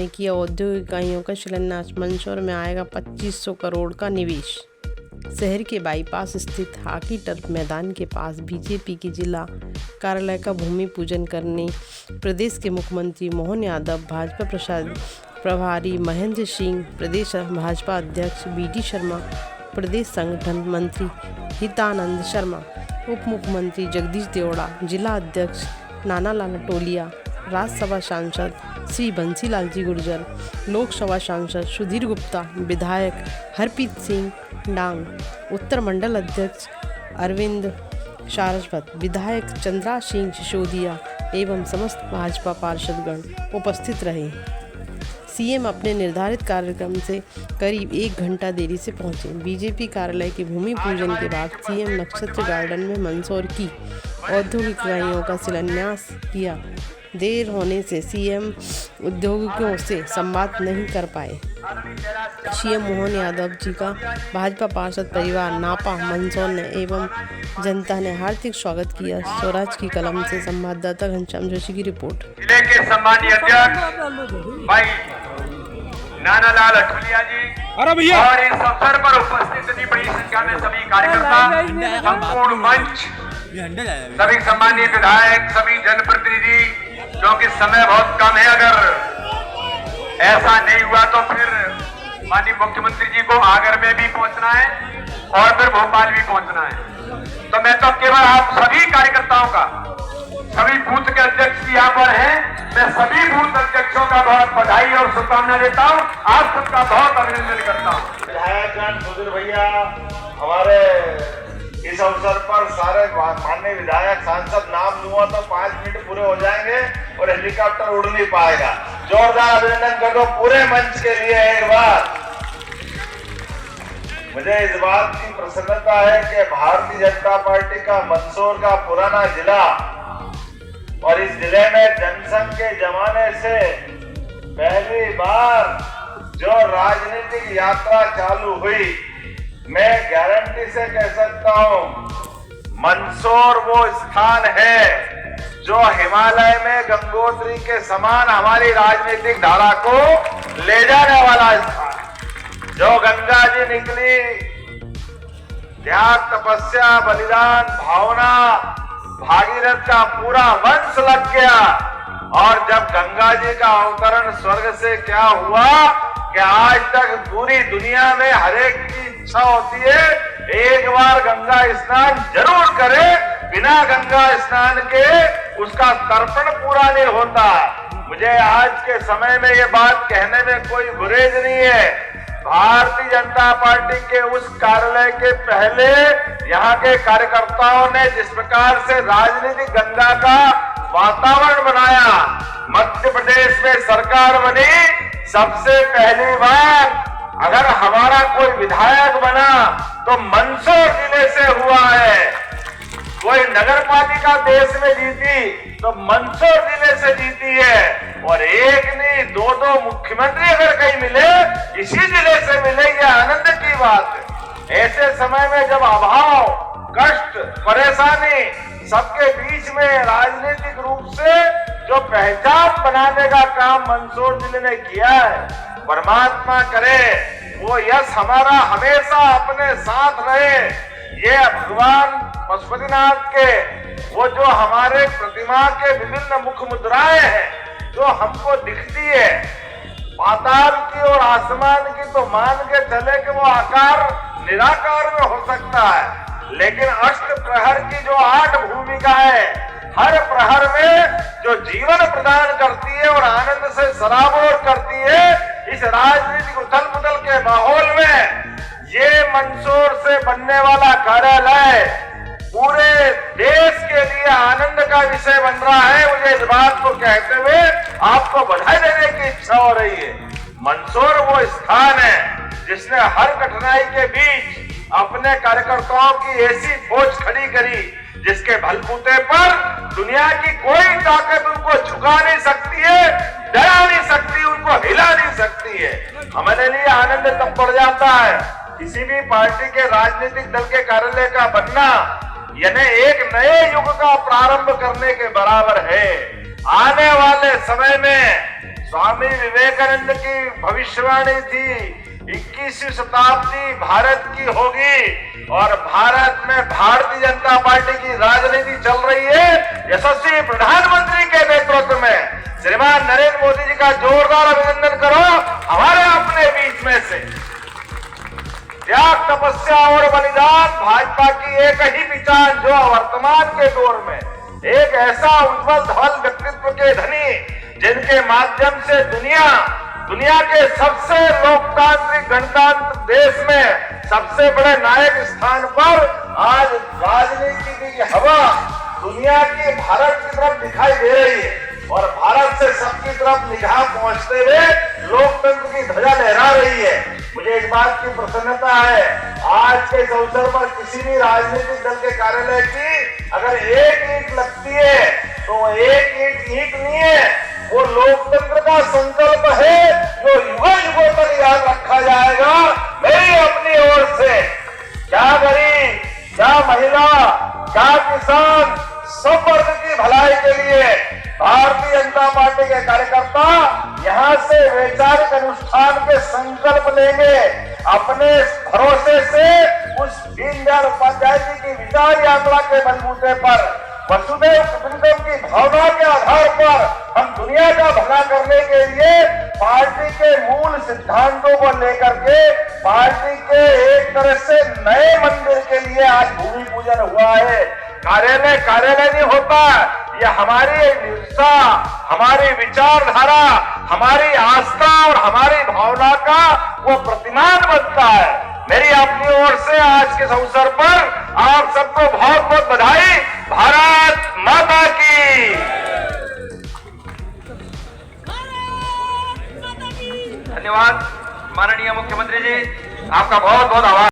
ने किया औद्योगिक इकाइयों का शिलान्यास। मंदसौर में आएगा 2500 करोड़ का निवेश। शहर के बाईपास स्थित हॉकी टर्फ मैदान के पास बीजेपी के जिला कार्यालय का भूमि पूजन करने प्रदेश के मुख्यमंत्री मोहन यादव, भाजपा प्रभारी महेंद्र सिंह, प्रदेश भाजपा अध्यक्ष BD शर्मा, प्रदेश संगठन मंत्री हितानंद शर्मा, उप मुख्यमंत्री जगदीश देवड़ा, जिला अध्यक्ष नानालाल टोलिया, राज्यसभा सांसद श्री बंसीलाल जी गुर्जर, लोकसभा सांसद सुधीर गुप्ता, विधायक हरप्रीत सिंह डांग, उत्तर मंडल अध्यक्ष अरविंद सारस्वत, विधायक चंद्रा सिंह सिसोदिया एवं समस्त भाजपा पार्षदगण उपस्थित रहे। सीएम अपने निर्धारित कार्यक्रम से करीब 1 घंटा देरी से पहुंचे। बीजेपी कार्यालय के भूमि पूजन के बाद सीएम नक्षत्र गार्डन में मंदसौर की औद्योगिक इकाइयों का शिलान्यास किया। देर होने से सीएम उद्योगियों से संवाद नहीं कर पाए। सीएम मोहन यादव जी का भाजपा पार्षद परिवार नापा मंदसौर ने एवं जनता ने हार्दिक स्वागत किया। स्वराज की कलम से संवाददाता घनश्याम जोशी की रिपोर्ट। जिले के सम्मानीय अध्यक्ष भाई नानालाल टोलिया जी और इस अवसर पर उपस्थित इतनी बड़ी संख्या में सभी कार्यकर्ता, संपूर्ण मंच, सभी सम्मानीय विधायक, सभी जनप्रतिनिधि, क्योंकि समय बहुत कम है। अगर ऐसा नहीं हुआ तो फिर माननीय मुख्यमंत्री जी को आगर में भी पहुंचना है और फिर भोपाल भी पहुंचना है। तो मैं तो केवल आप सभी कार्यकर्ताओं का, सभी बूथ के अध्यक्ष भी यहाँ पर हैं, मैं सभी बूथ अध्यक्षों का बहुत बधाई और शुभकामना देता हूँ। आप सबका बहुत अभिनंदन करता हूँ। विधायक सुधीर भैया हमारे इस अवसर पर सारे माननीय विधायक सांसद नाम लूंगा तो 5 मिनट पूरे हो जाएंगे और हेलीकॉप्टर उड़ नहीं पाएगा। जोरदार अभिनंदन कर दो पूरे मंच के लिए एक बार। मुझे इस बात की प्रसन्नता है कि भारतीय जनता पार्टी का मंदसौर का पुराना जिला और इस जिले में जनसंघ के जमाने से पहली बार जो राजनीतिक यात्रा चालू हुई, मैं गारंटी से कह सकता हूं मंदसौर वो स्थान है जो हिमालय में गंगोत्री के समान हमारी राजनीतिक धारा को ले जाने वाला स्थान है। जो गंगा जी निकली, त्याग, तपस्या, बलिदान, भावना, भागीरथ का पूरा वंश लग गया। और जब गंगा जी का अवतरण स्वर्ग से क्या हुआ कि आज तक पूरी दुनिया में हर एक की इच्छा होती है एक बार गंगा स्नान जरूर करे, बिना गंगा स्नान के उसका तर्पण पूरा नहीं होता। मुझे आज के समय में ये बात कहने में कोई गुरेज नहीं है। भारतीय जनता पार्टी के उस कार्यालय के पहले यहाँ के कार्यकर्ताओं ने जिस प्रकार से राजनीतिक गंगा का वातावरण बनाया, मध्य प्रदेश में सरकार बनी, सबसे पहली बार अगर हमारा कोई विधायक बना तो मंदसौर जिले से हुआ है। कोई नगर पालिका देश में जीती तो मंदसौर जिले से जीती है। और एक नहीं 2-2 मुख्यमंत्री अगर कहीं मिले, इसी जिले से मिले, ये आनंद की बात है। ऐसे समय में जब अभाव, कष्ट, परेशानी सबके बीच में राजनीतिक रूप से जो पहचान बनाने का काम मंदसौर जिले ने किया है, परमात्मा करे वो यश हमारा हमेशा अपने साथ रहे। ये भगवान पशुपतिनाथ के वो जो हमारे प्रतिमा के विभिन्न मुख मुद्राएं हैं जो हमको दिखती है, पाताल की और आसमान की तो मान के चले कि वो आकार निराकार में हो सकता है, लेकिन अष्ट प्रहर की जो 8 भूमिकाएं हर प्रहर में जो जीवन प्रदान करती है और आनंद से सराबोर करती है, इस राजनीतिक उथल पुथल के माहौल में ये मंदसौर से बनने वाला कार्यालय पूरे देश के लिए आनंद का विषय बन रहा है। मुझे इस बात को कहते हुए आपको बधाई देने की इच्छा हो रही है। मंदसौर वो स्थान है जिसने हर कठिनाई के बीच अपने कार्यकर्ताओं की ऐसी फौज खड़ी करी जिसके बलबूते पर दुनिया की कोई ताकत उनको झुका नहीं सकती है, डरा नहीं सकती, उनको हिला नहीं सकती है। हमारे लिए आनंद तब बढ़ जाता है किसी भी पार्टी के राजनीतिक दल के कार्यालय का बनना, यानी एक नए युग का प्रारंभ करने के बराबर है। आने वाले समय में स्वामी विवेकानंद की भविष्यवाणी थी 21वीं शताब्दी भारत की होगी और भारत में भारतीय जनता पार्टी की राजनीति चल रही है। यशस्वी प्रधानमंत्री के नेतृत्व में श्रीमान नरेंद्र मोदी जी का जोरदार अभिनंदन करो। हमारे अपने बीच में से त्याग, तपस्या और बलिदान भाजपा की एक ही पहचान, जो वर्तमान के दौर में एक ऐसा उज्जवल धवल व्यक्तित्व के धनी, जिनके माध्यम से दुनिया के सबसे लोकतांत्रिक गणतंत्र देश में सबसे बड़े नायक स्थान पर आज राजनीति की हवा दुनिया की भारत की तरफ दिखाई दे रही है और भारत से सबकी तरफ निगाह पहुंचते हुए लोकतंत्र की ध्वजा लहरा रही है। मुझे इस बात की प्रसन्नता है, आज के इस अवसर पर किसी भी राजनीतिक दल के कार्यालय की अगर एक ईंट लगती है तो एक ईंट नहीं है, वो लोकतंत्र का संकल्प है जो युगों युगों तक याद रखा जाएगा। मेरी अपनी ओर से क्या गरीब, क्या महिला, क्या किसान, सब वर्ग की भलाई के लिए भारतीय जनता पार्टी के कार्यकर्ता यहाँ से वैचारिक अनुष्ठान के संकल्प लेंगे। अपने भरोसे से उस दीनदयाल उपाध्याय जी की विचार यात्रा के बलबूते पर, वसुधैव कुटुंबकम की भावना के आधार पर हम दुनिया का भला करने के लिए पार्टी के मूल सिद्धांतों को लेकर के पार्टी के एक तरह से नए मंदिर के लिए आज भूमि पूजन हुआ है। कार्यालय नहीं होता, ये हमारी निष्ठा, हमारी विचारधारा, हमारी आस्था और हमारी भावना का वो प्रतिमान बनता है। मेरी अपनी ओर से आज के अवसर पर आप सबको बहुत बहुत बधाई। भारत माता की धन्यवाद। माननीय मुख्यमंत्री जी, आपका बहुत बहुत आभार।